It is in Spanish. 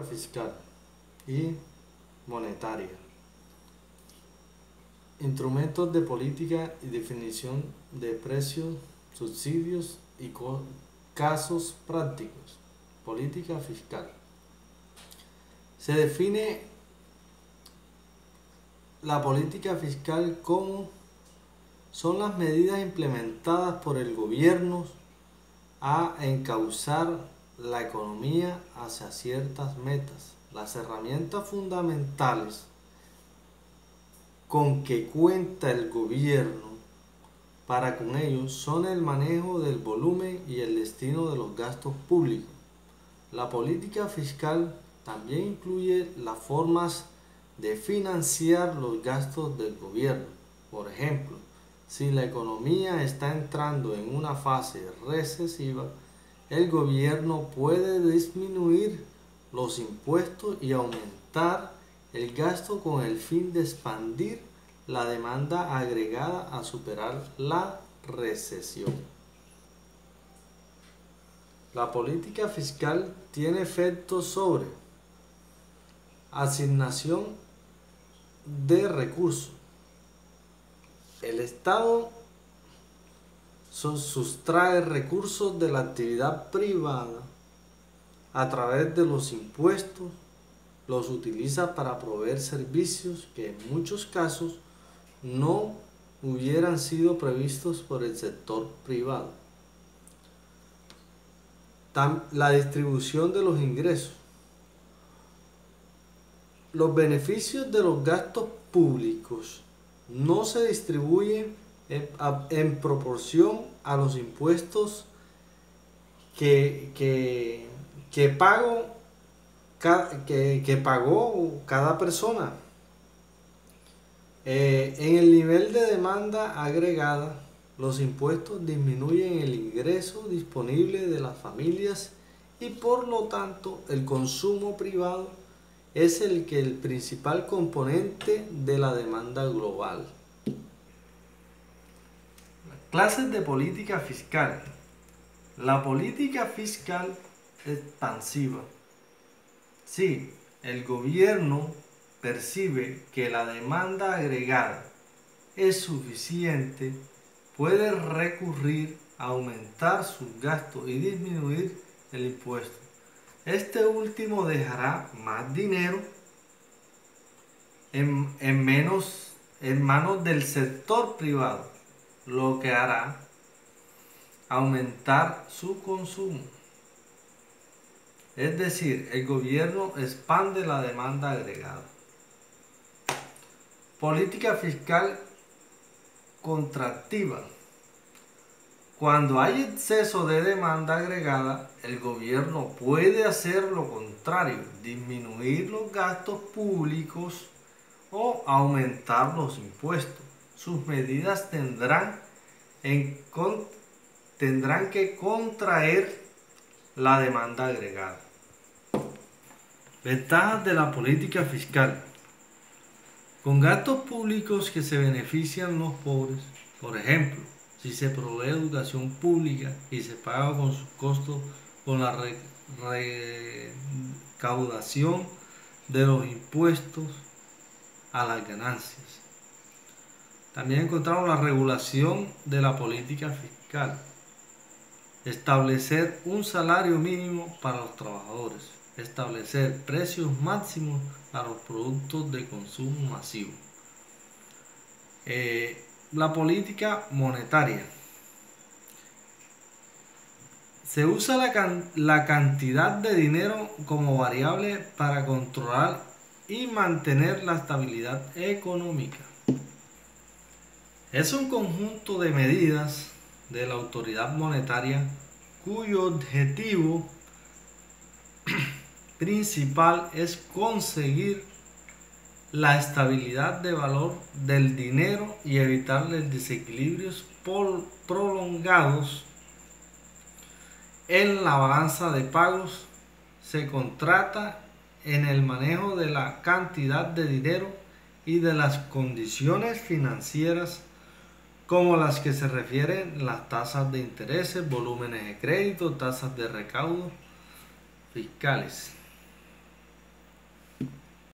Fiscal y monetaria. Instrumentos de política y definición de precios, subsidios y casos prácticos. Política fiscal. Se define la política fiscal como son las medidas implementadas por el gobierno a encauzar la economía hacia ciertas metas. Las herramientas fundamentales con que cuenta el gobierno para con ellos son el manejo del volumen y el destino de los gastos públicos. La política fiscal también incluye las formas de financiar los gastos del gobierno. Por ejemplo, si la economía está entrando en una fase recesiva, el gobierno puede disminuir los impuestos y aumentar el gasto con el fin de expandir la demanda agregada a superar la recesión. La política fiscal tiene efectos sobre asignación de recursos. El Estado sustrae recursos de la actividad privada a través de los impuestos, los utiliza para proveer servicios que en muchos casos no hubieran sido previstos por el sector privado. La distribución de los ingresos. Los beneficios de los gastos públicos no se distribuyen en proporción a los impuestos que pagó cada persona. En el nivel de demanda agregada, los impuestos disminuyen el ingreso disponible de las familias y por lo tanto el consumo privado es el principal componente de la demanda global. Clases de política fiscal. La política fiscal expansiva. Si el gobierno percibe que la demanda agregada es suficiente, puede recurrir a aumentar sus gastos y disminuir el impuesto. Este último dejará más dinero en manos del sector privado, lo que hará aumentar su consumo. Es decir, el gobierno expande la demanda agregada. Política fiscal contractiva. Cuando hay exceso de demanda agregada, el gobierno puede hacer lo contrario, disminuir los gastos públicos o aumentar los impuestos. Sus medidas tendrán que contraer la demanda agregada. Ventajas de la política fiscal. Con gastos públicos que se benefician los pobres, por ejemplo, si se provee educación pública y se paga con sus costos con la recaudación de los impuestos a las ganancias. También encontramos la regulación de la política fiscal. Establecer un salario mínimo para los trabajadores. Establecer precios máximos a los productos de consumo masivo. La política monetaria. Se usa la cantidad de dinero como variable para controlar y mantener la estabilidad económica. Es un conjunto de medidas de la autoridad monetaria cuyo objetivo principal es conseguir la estabilidad de valor del dinero y evitar los desequilibrios prolongados en la balanza de pagos. Se contrata en el manejo de la cantidad de dinero y de las condiciones financieras como las que se refieren las tasas de intereses, volúmenes de crédito, tasas de recaudo fiscales.